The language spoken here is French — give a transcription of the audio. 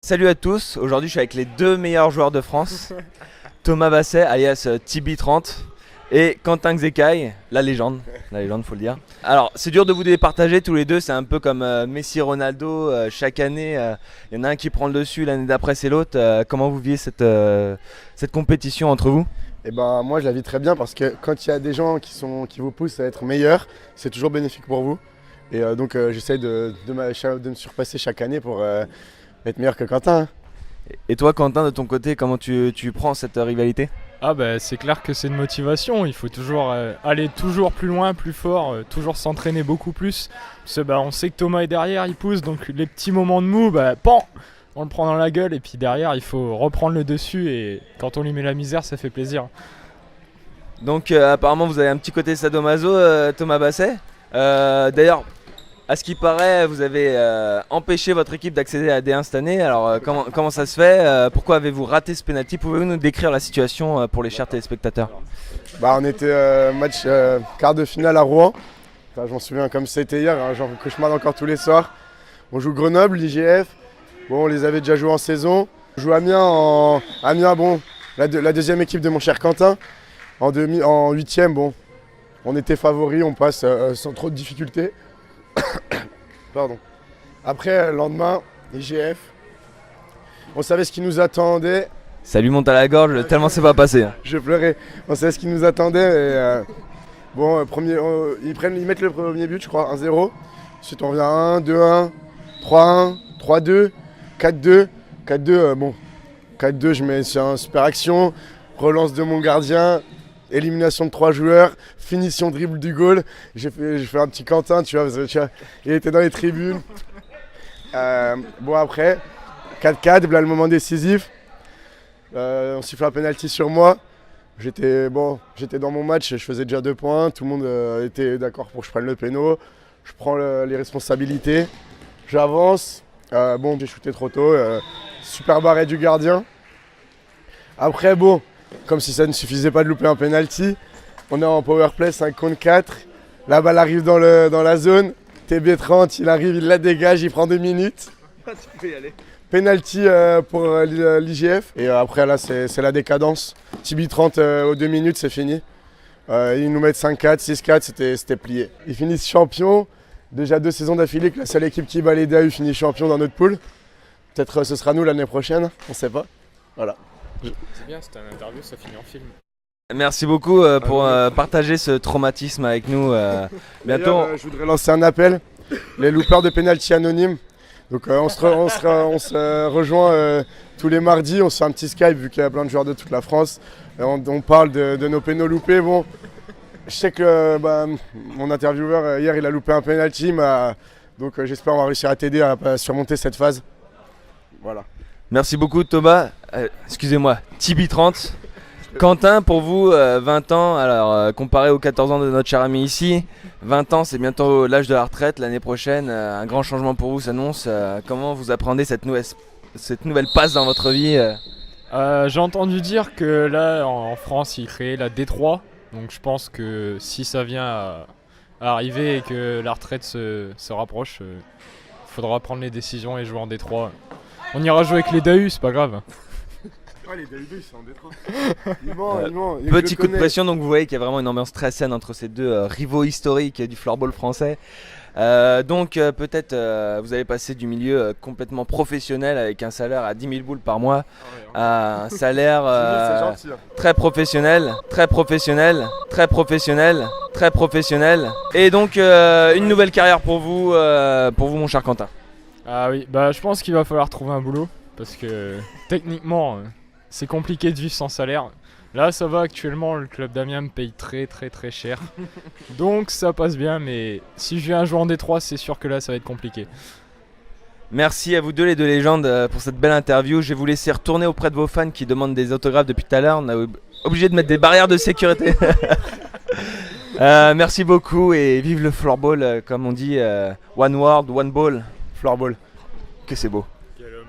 Salut à tous, aujourd'hui je suis avec les deux meilleurs joueurs de France, Thomas Basset alias Tibi30 et Quentin Xekai, la légende faut le dire. Alors c'est dur de vous départager tous les deux, c'est un peu comme Messi, Ronaldo, chaque année il y en a un qui prend le dessus, l'année d'après c'est l'autre. Comment vous vivez cette compétition entre vous? Et ben moi je la vis très bien parce que quand il y a des gens qui vous poussent à être meilleur, c'est toujours bénéfique pour vous. Et donc j'essaye de me surpasser chaque année pour être meilleur que Quentin, hein. Et toi Quentin, de ton côté, comment tu prends cette rivalité? Ah bah c'est clair que c'est une motivation, il faut toujours aller toujours plus loin, plus fort, toujours s'entraîner beaucoup plus. Parce que on sait que Thomas est derrière, il pousse, donc les petits moments de mou, pan, on le prend dans la gueule et puis derrière il faut reprendre le dessus et quand on lui met la misère ça fait plaisir. Donc apparemment vous avez un petit côté sadomaso, Thomas Basset. D'ailleurs, à ce qui paraît, vous avez empêché votre équipe d'accéder à D1 cette année. Alors comment ça se fait? Pourquoi avez-vous raté ce penalty? Pouvez-vous nous décrire la situation pour les chers téléspectateurs? On était match quart de finale à Rouen. Enfin, je m'en souviens comme c'était hier, hein, genre cauchemar encore tous les soirs. On joue Grenoble, l'IGF. Bon, on les avait déjà joués en saison. On joue Amiens, la deuxième équipe de mon cher Quentin. En huitième, bon, on était favoris, on passe sans trop de difficultés. Pardon. Après, le lendemain, IGF. On savait ce qui nous attendait. Ça lui monte à la gorge, tellement c'est pas passé. Je pleurais. On savait ce qui nous attendait. Et, ils mettent le premier but, je crois, 1-0. Ensuite, on revient 1, 2-1, 3-1, 3-2, 4-2. 4-2, 4-2, je mets sur une super action. Relance de mon gardien. Élimination de 3 joueurs, finition dribble du goal. J'ai fait un petit Quentin, tu vois, il était dans les tribunes. Après, 4-4, là le moment décisif. On siffle un penalty sur moi. J'étais dans mon match, je faisais déjà 2 points. Tout le monde était d'accord pour que je prenne le péno. Je prends les responsabilités. J'avance. J'ai shooté trop tôt. Super barré du gardien. Après, comme si ça ne suffisait pas de louper un penalty, on est en powerplay 5 contre 4. La balle arrive dans la zone. TB30, il arrive, il la dégage, il prend 2 minutes. Tu peux y aller. Penalty pour l'IGF. Et après là, c'est la décadence. TB30 aux 2 minutes, c'est fini. Ils nous mettent 5-4, 6-4, c'était plié. Ils finissent champions. Déjà 2 saisons d'affilée que la seule équipe qui bat les DAU finit champion dans notre pool. Peut-être ce sera nous l'année prochaine, on sait pas. Voilà. C'est bien, c'était une interview, ça finit en film. Merci beaucoup pour partager ce traumatisme avec nous. Bientôt. Je voudrais lancer un appel. Les loopers de penalty anonymes. Donc on se rejoint tous les mardis, on se fait un petit Skype vu qu'il y a plein de joueurs de toute la France. On parle de nos pénaux loupés. Bon, je sais que mon intervieweur hier il a loupé un penalty, donc j'espère qu'on va réussir à t'aider à surmonter cette phase. Voilà. Merci beaucoup Thomas, excusez-moi, Tibi30. Quentin, pour vous, 20 ans, alors comparé aux 14 ans de notre cher ami ici, 20 ans c'est bientôt l'âge de la retraite, l'année prochaine, un grand changement pour vous s'annonce. Comment vous appréhendez cette nouvelle passe dans votre vie? J'ai entendu dire que là en France ils créaient la D3, donc je pense que si ça vient à arriver et que la retraite se rapproche, il faudra prendre les décisions et jouer en D3. On ira jouer avec les DAU, c'est pas grave. Ouais, les DAU, c'est en D3. Petit coup de pression, donc vous voyez qu'il y a vraiment une ambiance très saine entre ces deux rivaux historiques du floorball français. Peut-être vous allez passer du milieu complètement professionnel avec un salaire à 10 000 boules par mois à un salaire très professionnel, très professionnel, très professionnel, très professionnel. Et donc une nouvelle carrière pour vous mon cher Quentin. Ah oui, je pense qu'il va falloir trouver un boulot parce que techniquement c'est compliqué de vivre sans salaire. Là ça va, actuellement le club d'Amiens me paye très très très cher. Donc ça passe bien, mais si je viens un jour en D3 c'est sûr que là ça va être compliqué. Merci à vous deux les deux légendes pour cette belle interview. Je vais vous laisser retourner auprès de vos fans qui demandent des autographes depuis tout à l'heure. On est obligé de mettre des barrières de sécurité. Merci beaucoup et vive le floorball, comme on dit, one world, one ball. Floorball. Que c'est beau. Quel homme.